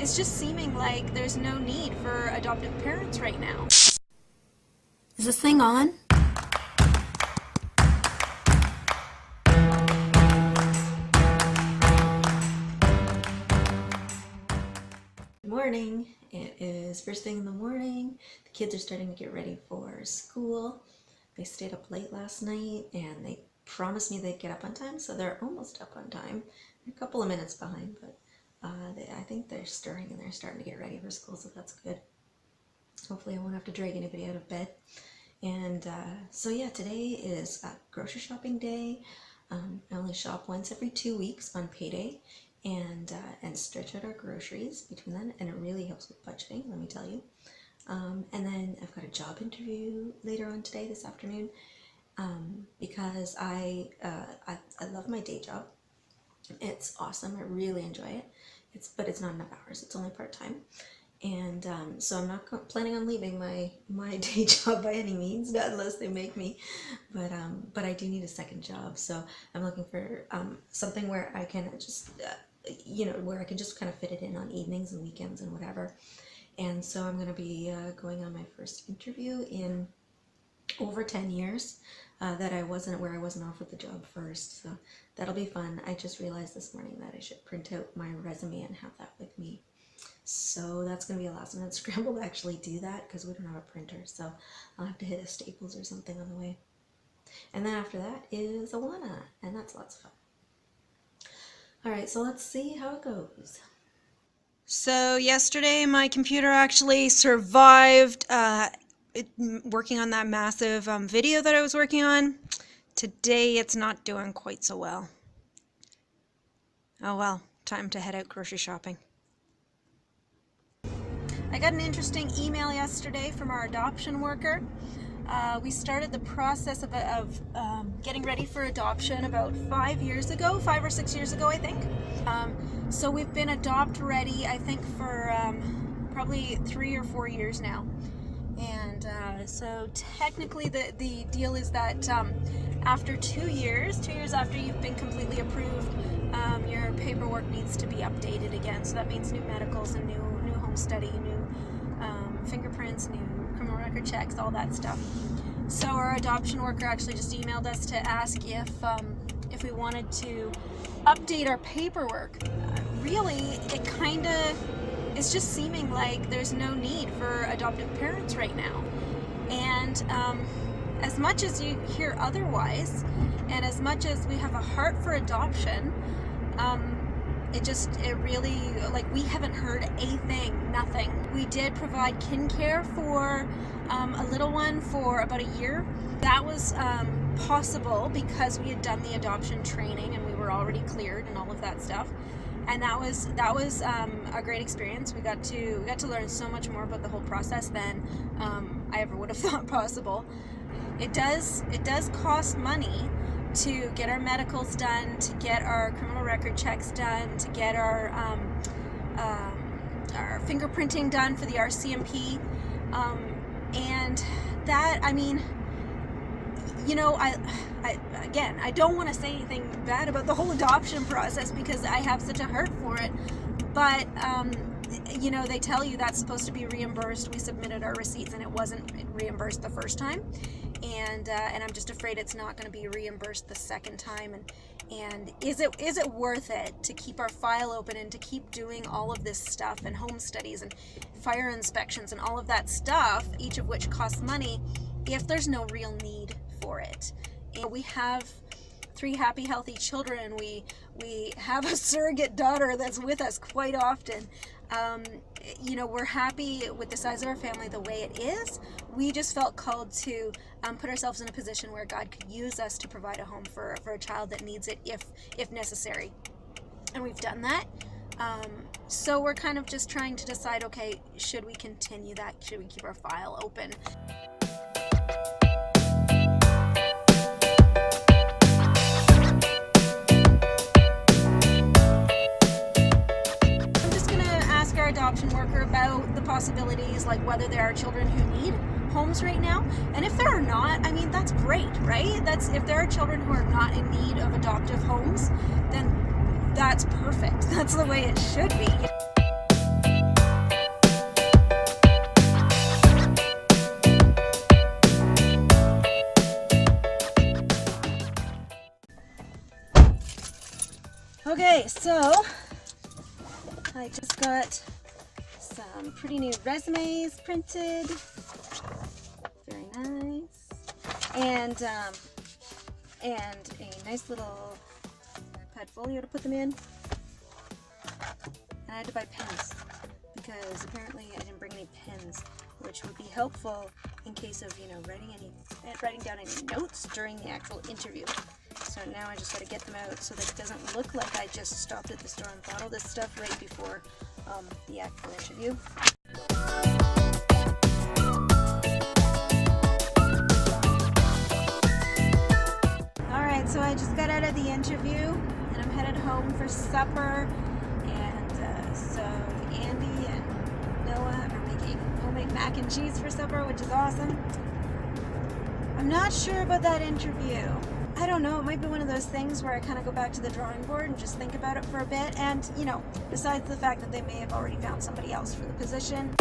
it's just seeming like there's no need for adoptive parents right now. Is this thing on? Good morning. It is first thing in the morning. The kids are starting to get ready for school. They stayed up late last night and they promised me they'd get up on time, so they're almost up on time. They're a couple of minutes behind, but I think they're stirring and they're starting to get ready for school, so that's good. Hopefully I won't have to drag anybody out of bed. And so yeah, today is grocery shopping day. I only shop once every 2 weeks on payday and stretch out our groceries between then, and it really helps with budgeting, let me tell you. And then I've got a job interview later on today, this afternoon, because I love my day job. It's awesome. I really enjoy it. But it's not enough hours. It's only part-time. And so I'm not planning on leaving my day job by any means, not unless they make me. But I do need a second job. So I'm looking for something where I can just, where I can just kind of fit it in on evenings and weekends and whatever. And so I'm going to be going on my first interview in over 10 years that I wasn't offered the job first. So that'll be fun. I just realized this morning that I should print out my resume and have that with me. So that's going to be a last minute scramble to actually do that because we don't have a printer. So I'll have to hit a Staples or something on the way. And then after that is Awana, and that's lots of fun. All right, so let's see how it goes. So yesterday my computer actually survived working on that massive video that I was working on. Today it's not doing quite so well. Oh well, time to head out grocery shopping. I got an interesting email yesterday from our adoption worker. We started the process of getting ready for adoption about 5 or 6 years ago, I think. So we've been adopt ready, I think, for probably 3 or 4 years now. And so technically the deal is that after 2 years after you've been completely approved, your paperwork needs to be updated again. So that means new medicals and new home study, new fingerprints, new criminal record checks, all that stuff. So our adoption worker actually just emailed us to ask if we wanted to update our paperwork. Really, it's just seeming like there's no need for adoptive parents right now. And as much as you hear otherwise, and as much as we have a heart for adoption, it really, like, we haven't heard a thing, nothing. We did provide kin care for a little one for about a year. That was possible because we had done the adoption training and we were already cleared and all of that stuff. And that was a great experience. We got to learn so much more about the whole process than I ever would have thought possible. It does cost money to get our medicals done, to get our criminal record checks done, to get our fingerprinting done for the RCMP, and that, I mean, I don't want to say anything bad about the whole adoption process because I have such a heart for it, but they tell you that's supposed to be reimbursed. We submitted our receipts and it wasn't reimbursed the first time, and I'm just afraid it's not going to be reimbursed the second time. And is it worth it to keep our file open and to keep doing all of this stuff and home studies and fire inspections and all of that stuff, each of which costs money, if there's no real need for it? And we have 3 happy, healthy children. We have a surrogate daughter that's with us quite often. We're happy with the size of our family the way it is. We just felt called to put ourselves in a position where God could use us to provide a home for a child that needs it if necessary. And we've done that. So we're kind of just trying to decide, okay, should we continue that? Should we keep our file open? Adoption worker about the possibilities, like whether there are children who need homes right now, and if there are not, I mean, that's great, right? That's, if there are children who are not in need of adoptive homes, then that's perfect. That's the way it should be. So I just got some pretty new resumes printed. Very nice. And a nice little padfolio to put them in. And I had to buy pens because apparently I didn't bring any pens, which would be helpful in case of, writing down any notes during the actual interview. So now I just got to get them out so that it doesn't look like I just stopped at the store and bought all this stuff right before the actual interview. Alright, so I just got out of the interview and I'm headed home for supper. And so Andy and Noah are making homemade mac and cheese for supper, which is awesome. I'm not sure about that interview. I don't know, it might be one of those things where I kind of go back to the drawing board and just think about it for a bit. And, besides the fact that they may have already found somebody else for the position.